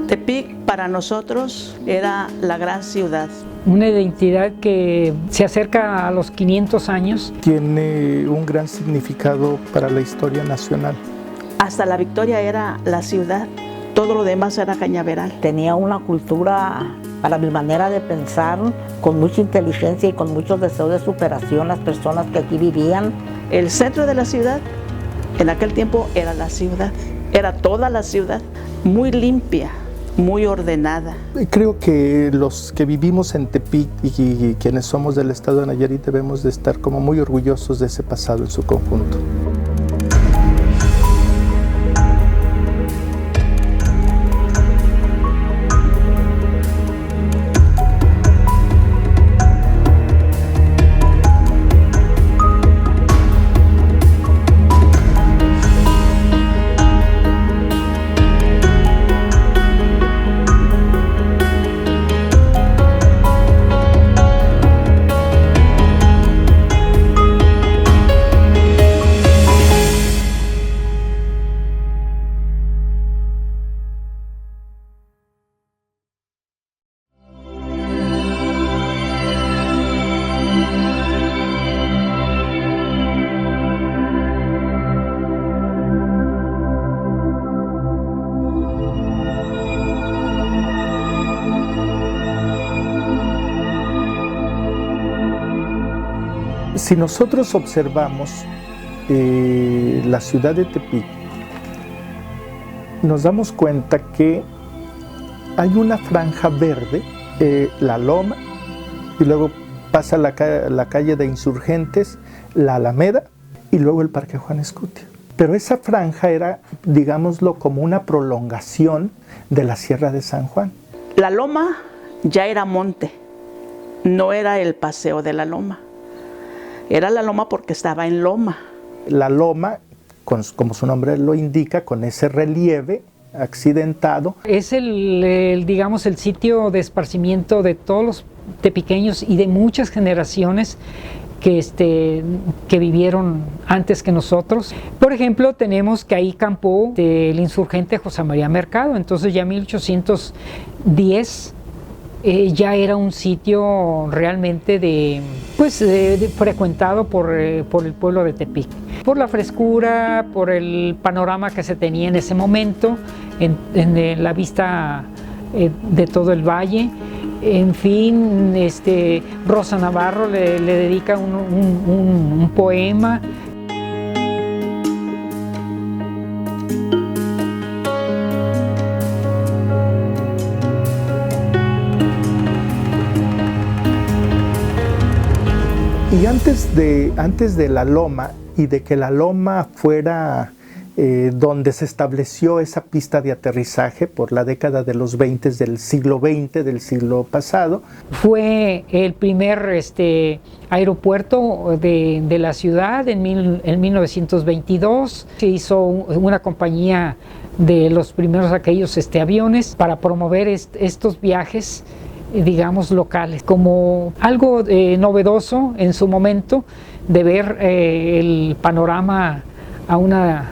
Tepic para nosotros era la gran ciudad. Una identidad que se acerca a los 500 años. Tiene un gran significado para la historia nacional. Hasta la Victoria era la ciudad, todo lo demás era cañaveral. Tenía una cultura, para mi manera de pensar, con mucha inteligencia y con mucho deseo de superación las personas que aquí vivían. El centro de la ciudad, en aquel tiempo era la ciudad, era toda la ciudad, muy limpia, muy ordenada. Creo que los que vivimos en Tepic y quienes somos del estado de Nayarit debemos de estar como muy orgullosos de ese pasado en su conjunto. Si nosotros observamos la ciudad de Tepic, nos damos cuenta que hay una franja verde, la Loma, y luego pasa la calle de Insurgentes, la Alameda, y luego el Parque Juan Escutia. Pero esa franja era, digámoslo, como una prolongación de la Sierra de San Juan. La Loma ya era monte, no era el paseo de la Loma. Era la Loma porque estaba en loma. La Loma, como su nombre lo indica, con ese relieve accidentado. Es digamos, el sitio de esparcimiento de todos los tepiqueños y de muchas generaciones que vivieron antes que nosotros. Por ejemplo, tenemos que ahí campó el insurgente José María Mercado, entonces ya en 1810 ya era un sitio realmente frecuentado por el pueblo de Tepic. Por la frescura, por el panorama que se tenía en ese momento, en la vista de todo el valle. En fin, Rosa Navarro le dedica un poema. Y antes de la Loma y de que la Loma fuera donde se estableció esa pista de aterrizaje por la década de los 20 del siglo XX, del siglo pasado. Fue el primer aeropuerto de la ciudad en 1922. Se hizo una compañía de los primeros aquellos aviones para promover estos viajes, digamos, locales, como algo novedoso en su momento de ver el panorama a una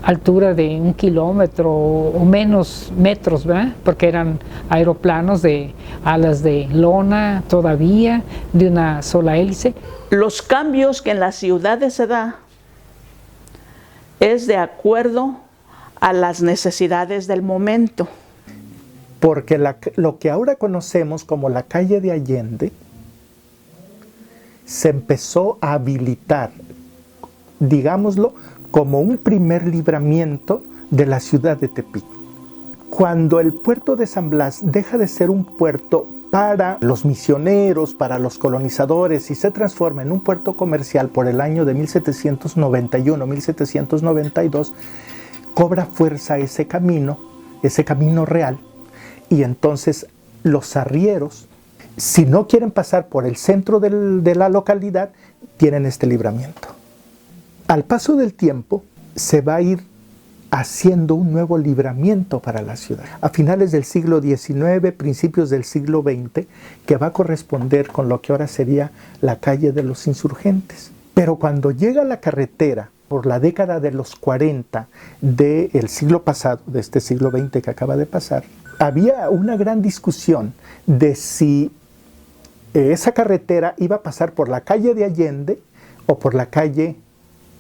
altura de 1 kilómetro o menos metros, ¿verdad? Porque eran aeroplanos de alas de lona todavía, de una sola hélice. Los cambios que en las ciudades se da es de acuerdo a las necesidades del momento. Porque lo que ahora conocemos como la calle de Allende se empezó a habilitar, digámoslo, como un primer libramiento de la ciudad de Tepic. Cuando el puerto de San Blas deja de ser un puerto para los misioneros, para los colonizadores, y se transforma en un puerto comercial por el año de 1791-1792, cobra fuerza ese camino real, y entonces los arrieros, si no quieren pasar por el centro de la localidad, tienen este libramiento. Al paso del tiempo se va a ir haciendo un nuevo libramiento para la ciudad. A finales del siglo XIX, principios del siglo XX, que va a corresponder con lo que ahora sería la calle de los Insurgentes. Pero cuando llega la carretera Por la década de los 40 del siglo pasado, de este siglo XX que acaba de pasar, había una gran discusión de si esa carretera iba a pasar por la calle de Allende o por la calle,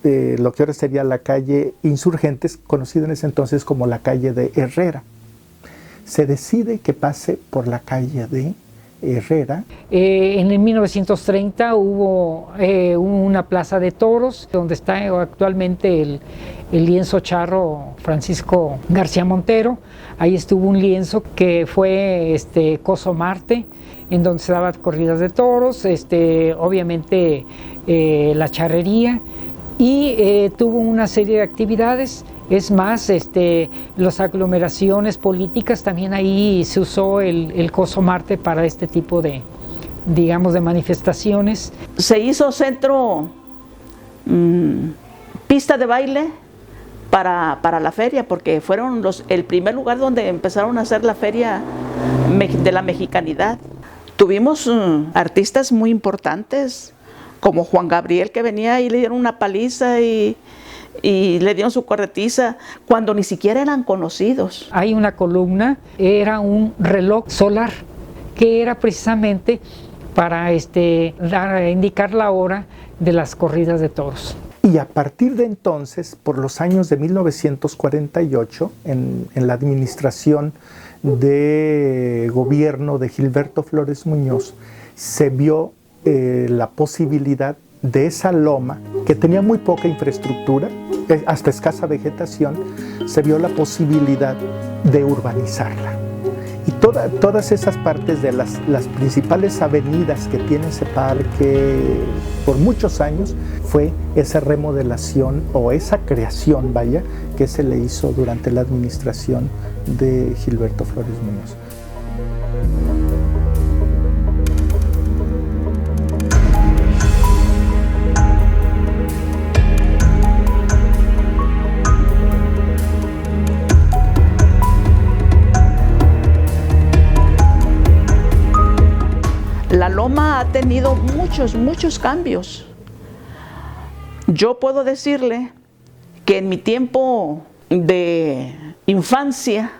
lo que ahora sería la calle Insurgentes, conocida en ese entonces como la calle de Herrera. Se decide que pase por la calle de Herrera. En el 1930 hubo una plaza de toros donde está actualmente el lienzo charro Francisco García Montero. Ahí estuvo un lienzo que fue Coso Marte, en donde se daban corridas de toros, obviamente la charrería, y tuvo una serie de actividades. Es más, las aglomeraciones políticas, también ahí se usó el Coso Marte para este tipo de, digamos, de manifestaciones. Se hizo centro, pista de baile para la feria, porque fueron el primer lugar donde empezaron a hacer la feria de la mexicanidad. Tuvimos artistas muy importantes, como Juan Gabriel, que venía y le dieron una paliza y le dieron su corretiza cuando ni siquiera eran conocidos. Hay una columna, era un reloj solar, que era precisamente para indicar la hora de las corridas de toros. Y a partir de entonces, por los años de 1948, en la administración de gobierno de Gilberto Flores Muñoz, se vio la posibilidad de esa loma, que tenía muy poca infraestructura, hasta escasa vegetación, se vio la posibilidad de urbanizarla. Y todas esas partes de las principales avenidas que tiene ese parque por muchos años, fue esa remodelación o esa creación, vaya, que se le hizo durante la administración de Gilberto Flores Muñoz. La loma ha tenido muchos cambios. Yo puedo decirle que en mi tiempo de infancia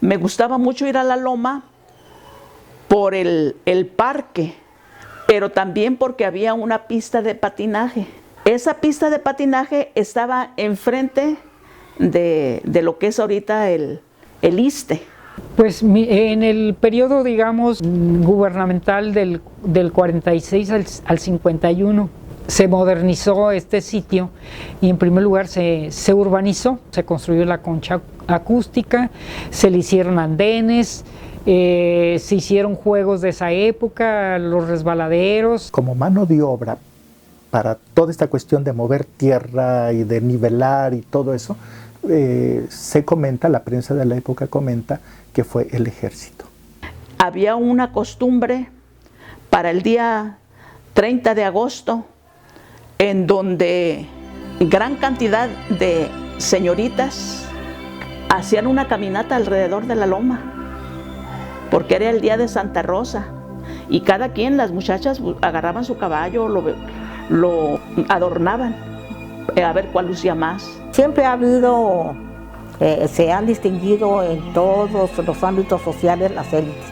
me gustaba mucho ir a la loma por el parque, pero también porque había una pista de patinaje. Esa pista de patinaje estaba enfrente de lo que es ahorita el ISSSTE. Pues en el periodo, digamos, gubernamental del 46 al 51, se modernizó este sitio y en primer lugar se urbanizó, se construyó la concha acústica, se le hicieron andenes, se hicieron juegos de esa época, los resbaladeros. Como mano de obra para toda esta cuestión de mover tierra y de nivelar y todo eso, se comenta, la prensa de la época comenta que fue el ejército. Había una costumbre para el día 30 de agosto en donde gran cantidad de señoritas hacían una caminata alrededor de la loma, porque era el día de Santa Rosa, y cada quien, las muchachas agarraban su caballo, lo adornaban, a ver cuál lucía más. Siempre ha habido, se han distinguido en todos los ámbitos sociales las élites.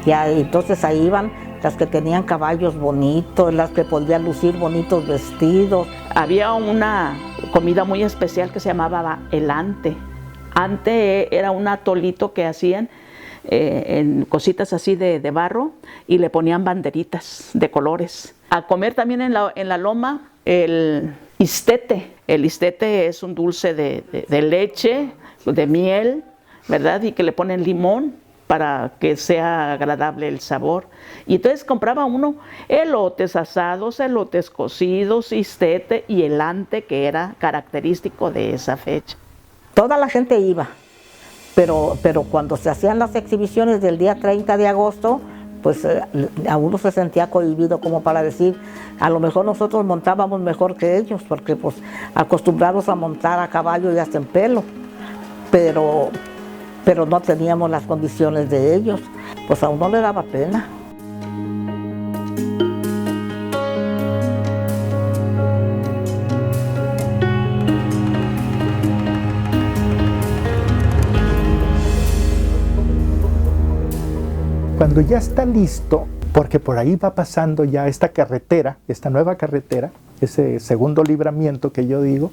Ya, entonces ahí iban las que tenían caballos bonitos, las que podían lucir bonitos vestidos. Había una comida muy especial que se llamaba el ante. Ante era un atolito que hacían en cositas así de barro y le ponían banderitas de colores. A comer también en la loma el istete. El istete es un dulce de leche, de miel, ¿verdad? Y que le ponen limón para que sea agradable el sabor. Y entonces compraba uno elotes asados, elotes cocidos, istete y el ante, que era característico de esa fecha. Toda la gente iba, pero cuando se hacían las exhibiciones del día 30 de agosto, pues a uno se sentía cohibido, como para decir, a lo mejor nosotros montábamos mejor que ellos, porque pues acostumbrados a montar a caballo y hasta en pelo, pero no teníamos las condiciones de ellos, pues a uno le daba pena. Cuando ya está listo, porque por ahí va pasando ya esta carretera, esta nueva carretera, ese segundo libramiento que yo digo,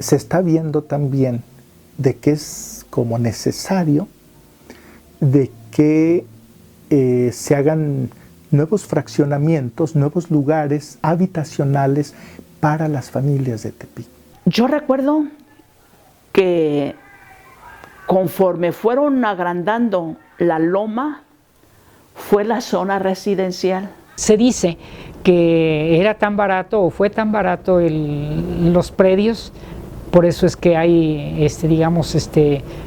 se está viendo también de que es como necesario de que se hagan nuevos fraccionamientos, nuevos lugares habitacionales para las familias de Tepic. Yo recuerdo que conforme fueron agrandando la loma, fue la zona residencial. Se dice que era tan barato o fue tan barato los predios, por eso es que hay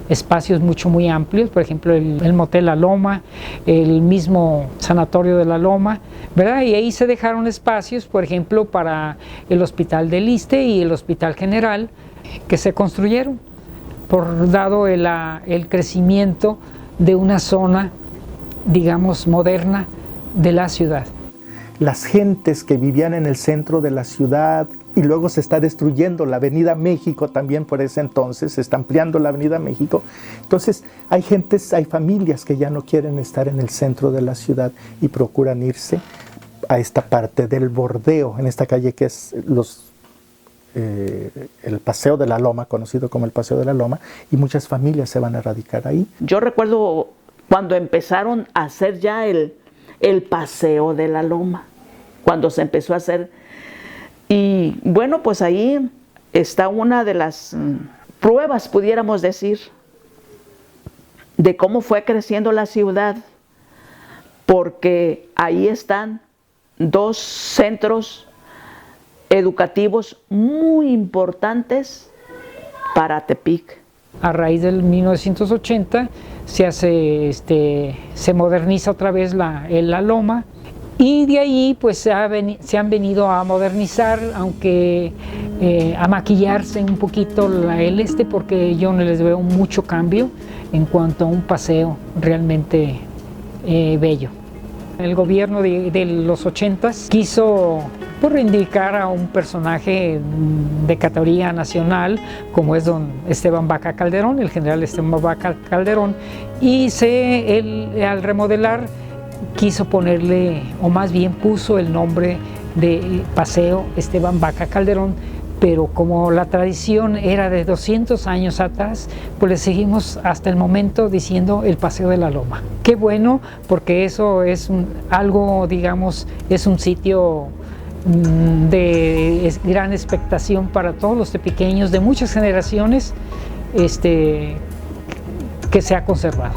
espacios muy amplios, por ejemplo el Motel La Loma, el mismo Sanatorio de La Loma, ¿verdad? Y ahí se dejaron espacios, por ejemplo, para el Hospital del Iste y el Hospital General, que se construyeron, dado el crecimiento de una zona, digamos, moderna de la ciudad. Las gentes que vivían en el centro de la ciudad, y luego se está destruyendo la Avenida México también por ese entonces, se está ampliando la Avenida México. Entonces hay familias que ya no quieren estar en el centro de la ciudad y procuran irse a esta parte del bordeo, en esta calle que es el Paseo de la Loma, conocido como el Paseo de la Loma, y muchas familias se van a radicar ahí. Yo recuerdo cuando empezaron a hacer ya el Paseo de la Loma, cuando se empezó a hacer. Y bueno, pues ahí está una de las pruebas, pudiéramos decir, de cómo fue creciendo la ciudad, porque ahí están dos centros educativos muy importantes para Tepic. A raíz del 1980 se moderniza otra vez la Loma, y de ahí pues se han venido a modernizar, aunque a maquillarse un poquito porque yo no les veo mucho cambio en cuanto a un paseo realmente bello. El gobierno de los 80s quiso reivindicar a un personaje de categoría nacional como es don Esteban Vaca Calderón, el general Esteban Vaca Calderón, y al remodelar quiso ponerle, o más bien puso el nombre de Paseo Esteban Vaca Calderón, pero como la tradición era de 200 años atrás, pues le seguimos hasta el momento diciendo el Paseo de la Loma. Qué bueno, porque eso es algo, digamos, es un sitio de gran expectación para todos los tepiqueños de muchas generaciones, que se ha conservado.